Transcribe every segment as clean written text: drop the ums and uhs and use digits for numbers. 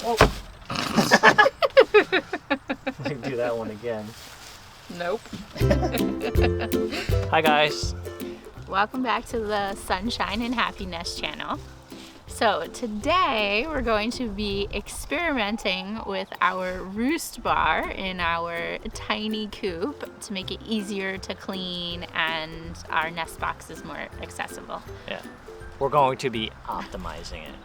Whoa. Let me do that one again. Nope. Hi guys. Welcome back to the Sunshine and Happiness channel. So today we're going to be experimenting with our roost bar in our tiny coop to make it easier to clean and our nest boxes more accessible. Yeah. We're going to be optimizing it.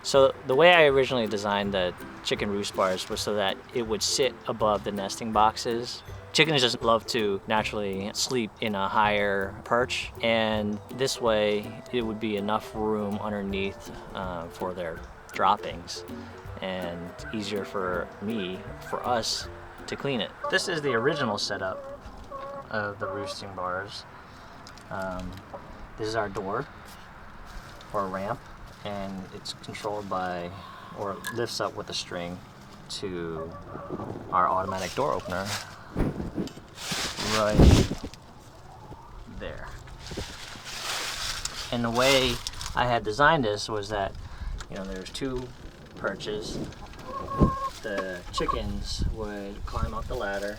So the way I originally designed the chicken roost bars was so that it would sit above the nesting boxes. Chickens just love to naturally sleep in a higher perch, and this way it would be enough room underneath for their droppings and easier for us to clean it. This is the original setup of the roosting bars. This is our door or ramp, and it's controlled by, or lifts up with a string to our automatic door opener right there. And the way I had designed this was that, there's two perches. The chickens would climb up the ladder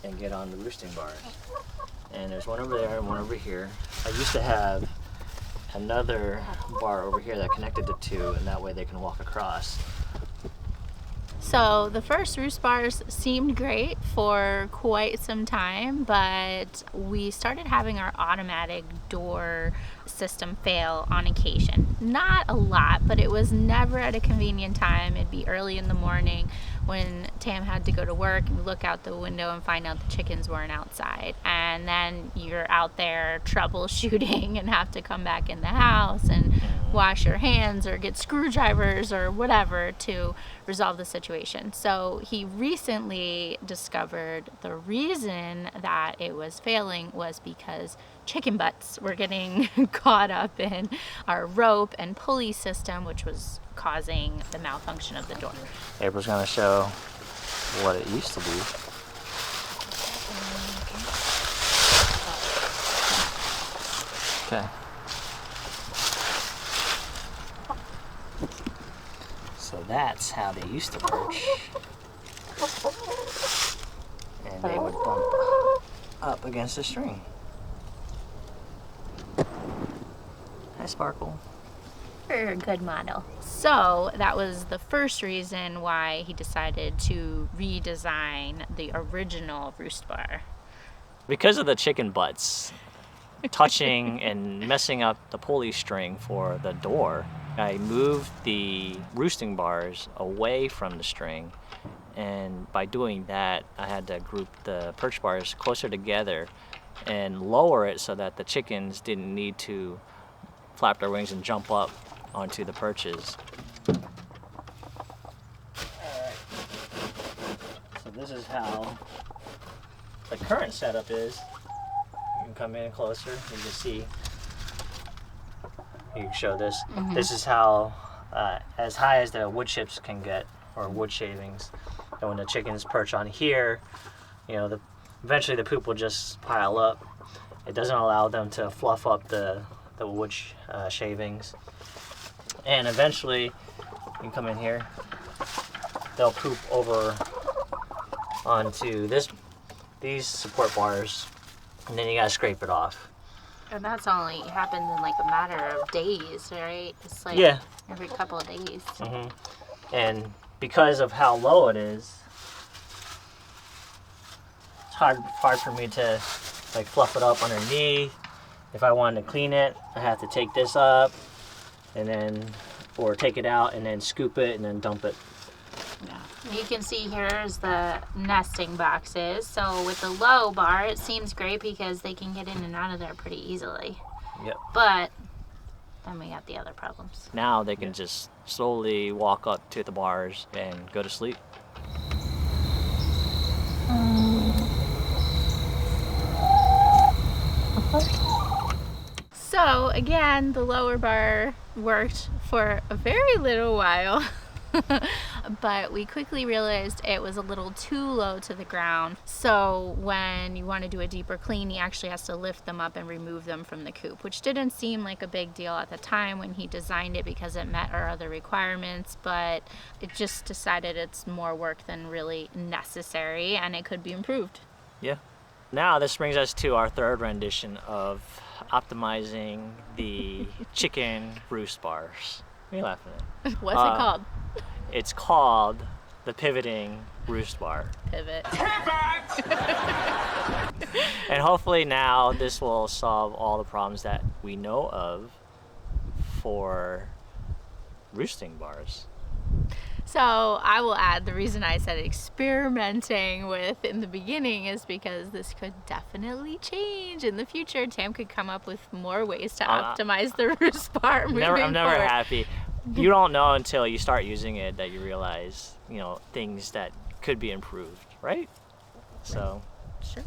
and get on the roosting bars. And there's one over there and one over here. I used to have another bar over here that connected the two, and that way they can walk across. So the first roost bars seemed great for quite some time, but we started having our automatic door system fail on occasion. Not a lot, but it was never at a convenient time. It'd be early in the morning when Tam had to go to work, and we look out the window and find out the chickens weren't outside. And then you're out there troubleshooting and have to come back in the house and wash your hands or get screwdrivers or whatever to resolve the situation. So he recently discovered the reason that it was failing was because chicken butts were getting caught up in our rope and pulley system, which was causing the malfunction of the door. April's gonna show what it used to be. Okay. So that's how they used to perch. And they would bump up against the string. Hi, Sparkle. You're a good model. So that was the first reason why he decided to redesign the original roost bar. Because of the chicken butts touching and messing up the pulley string for the door, I moved the roosting bars away from the string, and by doing that I had to group the perch bars closer together and lower it so that the chickens didn't need to flap their wings and jump up onto the perches. Alright, so this is how the current setup is. You can come in closer, you can see. You can show this. This is how as high as the wood chips can get, or wood shavings. And when the chickens perch on here, eventually the poop will just pile up. It doesn't allow them to fluff up the wood shavings. And eventually, you can come in here, they'll poop over onto these support bars, and then you gotta scrape it off. And that's only happened in like a matter of days, right? It's like every couple of days. And because of how low it is, it's hard for me to like fluff it up underneath. If I wanted to clean it, I have to take this up and then, or take it out and then scoop it and then dump it. Yeah. You can see here is the nesting boxes. So with the low bar, it seems great because they can get in and out of there pretty easily. Yep. But then we got the other problems. Now they can just slowly walk up to the bars and go to sleep. So again, the lower bar worked for a very little while. but we quickly realized it was a little too low to the ground. So when you want to do a deeper clean, he actually has to lift them up and remove them from the coop, which didn't seem like a big deal at the time when he designed it because it met our other requirements, but it just decided it's more work than really necessary and it could be improved. Yeah. Now this brings us to our third rendition of optimizing the chicken roost bars. What are you laughing at? What's it called? It's called the pivoting roost bar. Pivot. And hopefully now this will solve all the problems that we know of for roosting bars. So I will add, the reason I said experimenting with in the beginning is because this could definitely change in the future. Tam could come up with more ways to optimize the roost bar moving I'm never forward. happy. You don't know until you start using it that you realize, things that could be improved, right? So. Sure.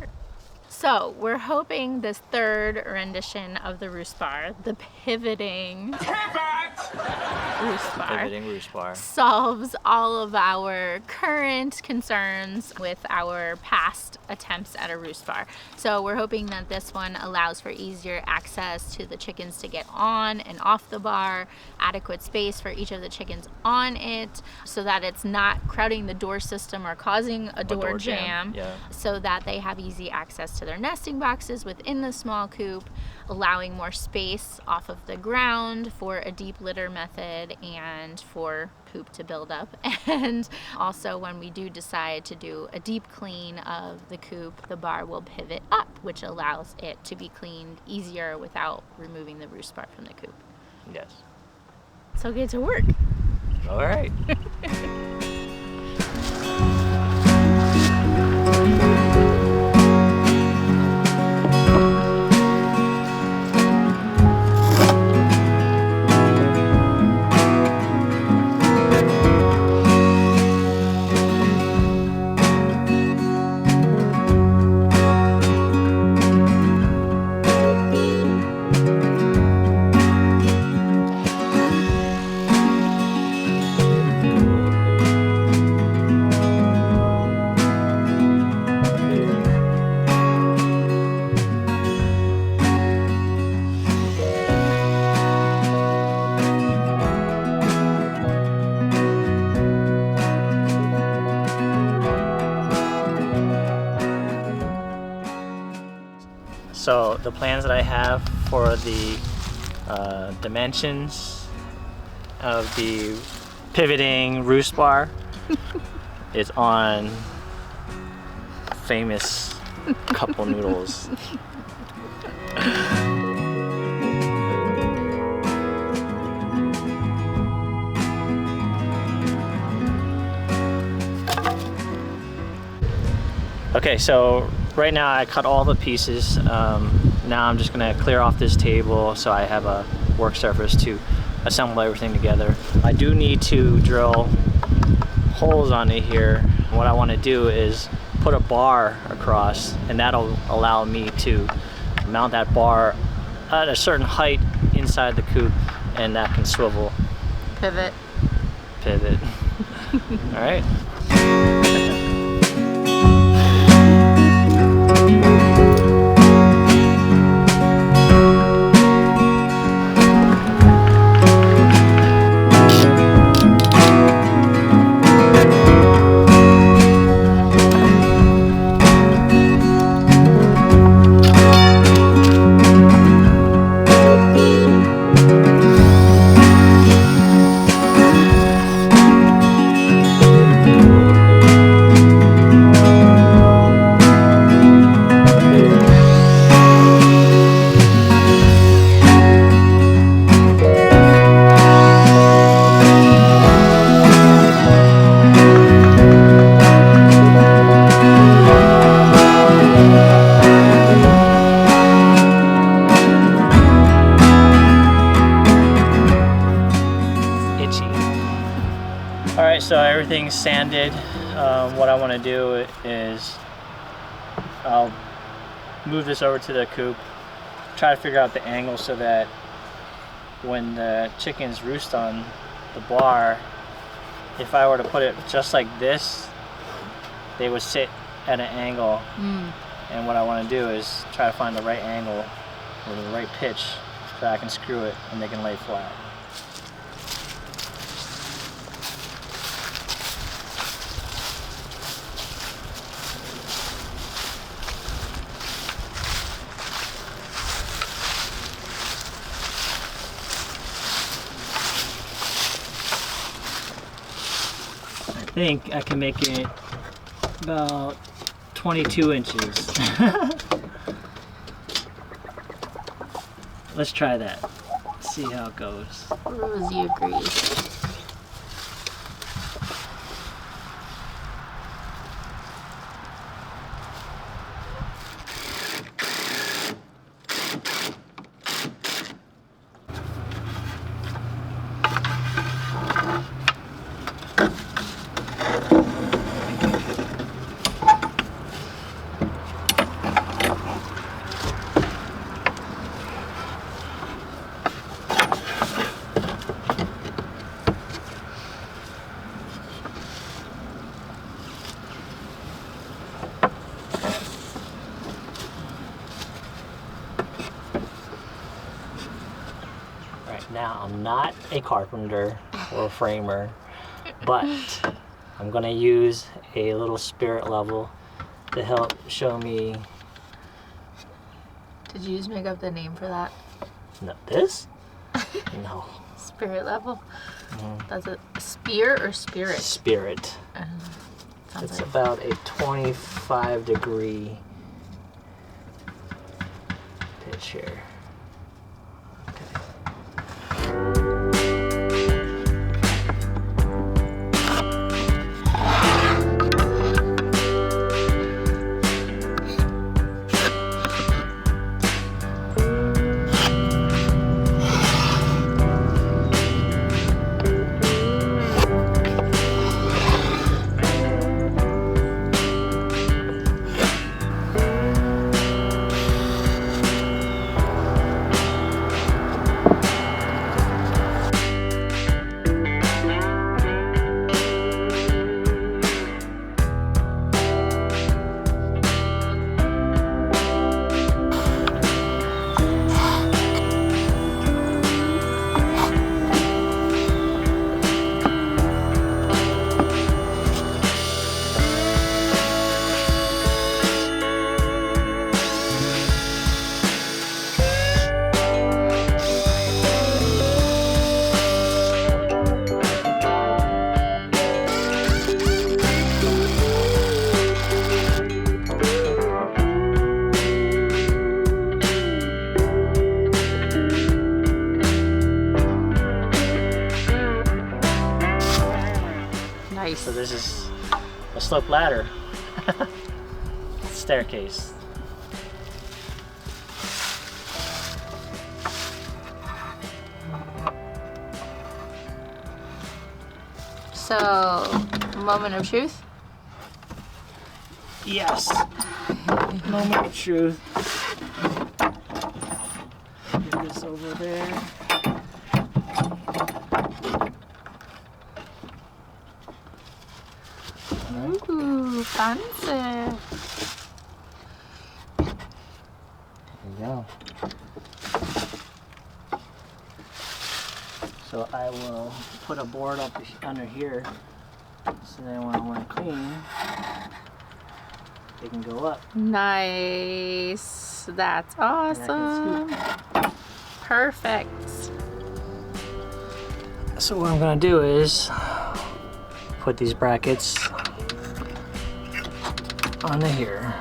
So we're hoping this third rendition of the roost bar, the pivoting roost bar, solves all of our current concerns with our past attempts at a roost bar. So we're hoping that this one allows for easier access to the chickens to get on and off the bar, adequate space for each of the chickens on it, so that it's not crowding the door system or causing a door jam. Yeah. So that they have easy access to their nesting boxes within the small coop, allowing more space off of the ground for a deep litter method and for poop to build up. And also when we do decide to do a deep clean of the coop, the bar will pivot up, which allows it to be cleaned easier without removing the roost bar from the coop. Yes. So get to work. All right. So the plans that I have for the dimensions of the pivoting roost bar is on famous couple noodles. Okay, so right now I cut all the pieces. Now I'm just gonna clear off this table so I have a work surface to assemble everything together. I do need to drill holes on it here. What I want to do is put a bar across, and that'll allow me to mount that bar at a certain height inside the coop, and that can swivel. Pivot. All right. Alright, so everything's sanded. What I want to do is I'll move this over to the coop, try to figure out the angle so that when the chickens roost on the bar, if I were to put it just like this, they would sit at an angle. And what I want to do is try to find the right angle or the right pitch so I can screw it and they can lay flat. I think I can make it about 22 inches. Let's try that. See how it goes. Rosie agrees. Now, I'm not a carpenter or a framer, but I'm gonna use a little spirit level to help show me. Did you just make up the name for that? No, this? No. Spirit level? That's a spear or spirit? Spirit. It's about a 25-degree pitch here. So this is a slope ladder, staircase. So, moment of truth? Yes. Moment of truth. Get this over there. Ooh, fancy. There you go. So I will put a board up under here, so then when I want to clean, they can go up. Nice. That's awesome. Perfect. So what I'm going to do is put these brackets onto here.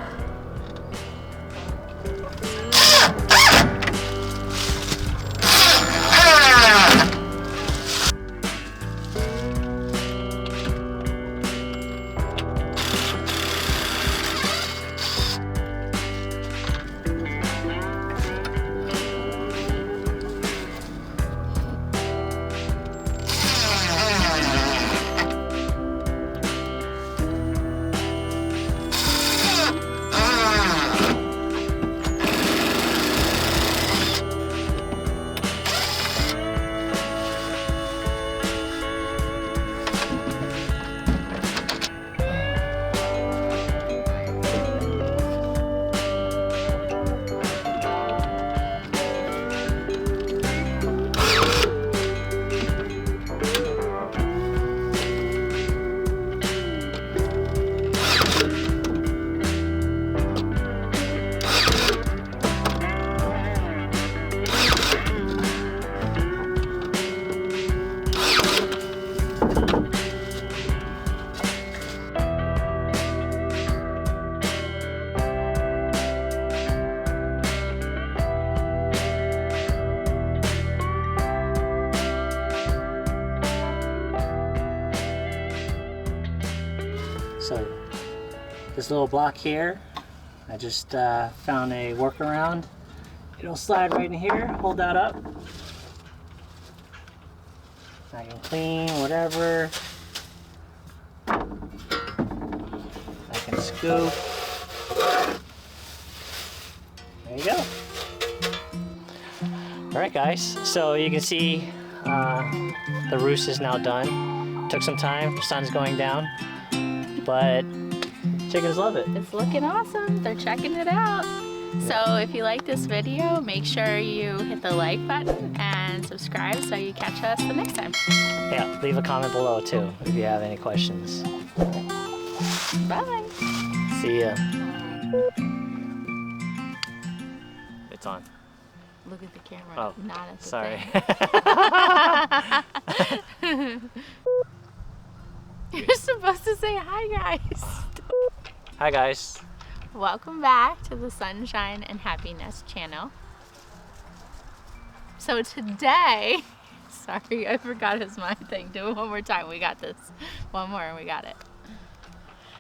this little block here, I just found a workaround. It'll slide right in here, hold that up. I can clean whatever. I can scoop. There you go. Alright guys, so you can see the roost is now done. Took some time, the sun's going down, but chickens love it. It's looking awesome. They're checking it out. So if you like this video, make sure you hit the like button and subscribe so you catch us the next time. Yeah, leave a comment below too if you have any questions. Bye. See ya. It's on. Look at the camera. Oh, not at the sorry. thing. You're supposed to say hi, guys. Hi guys. Welcome back to the Sunshine and Happiness channel. So today, sorry, I forgot it's my thing. Do it one more time. We got this. One more and we got it.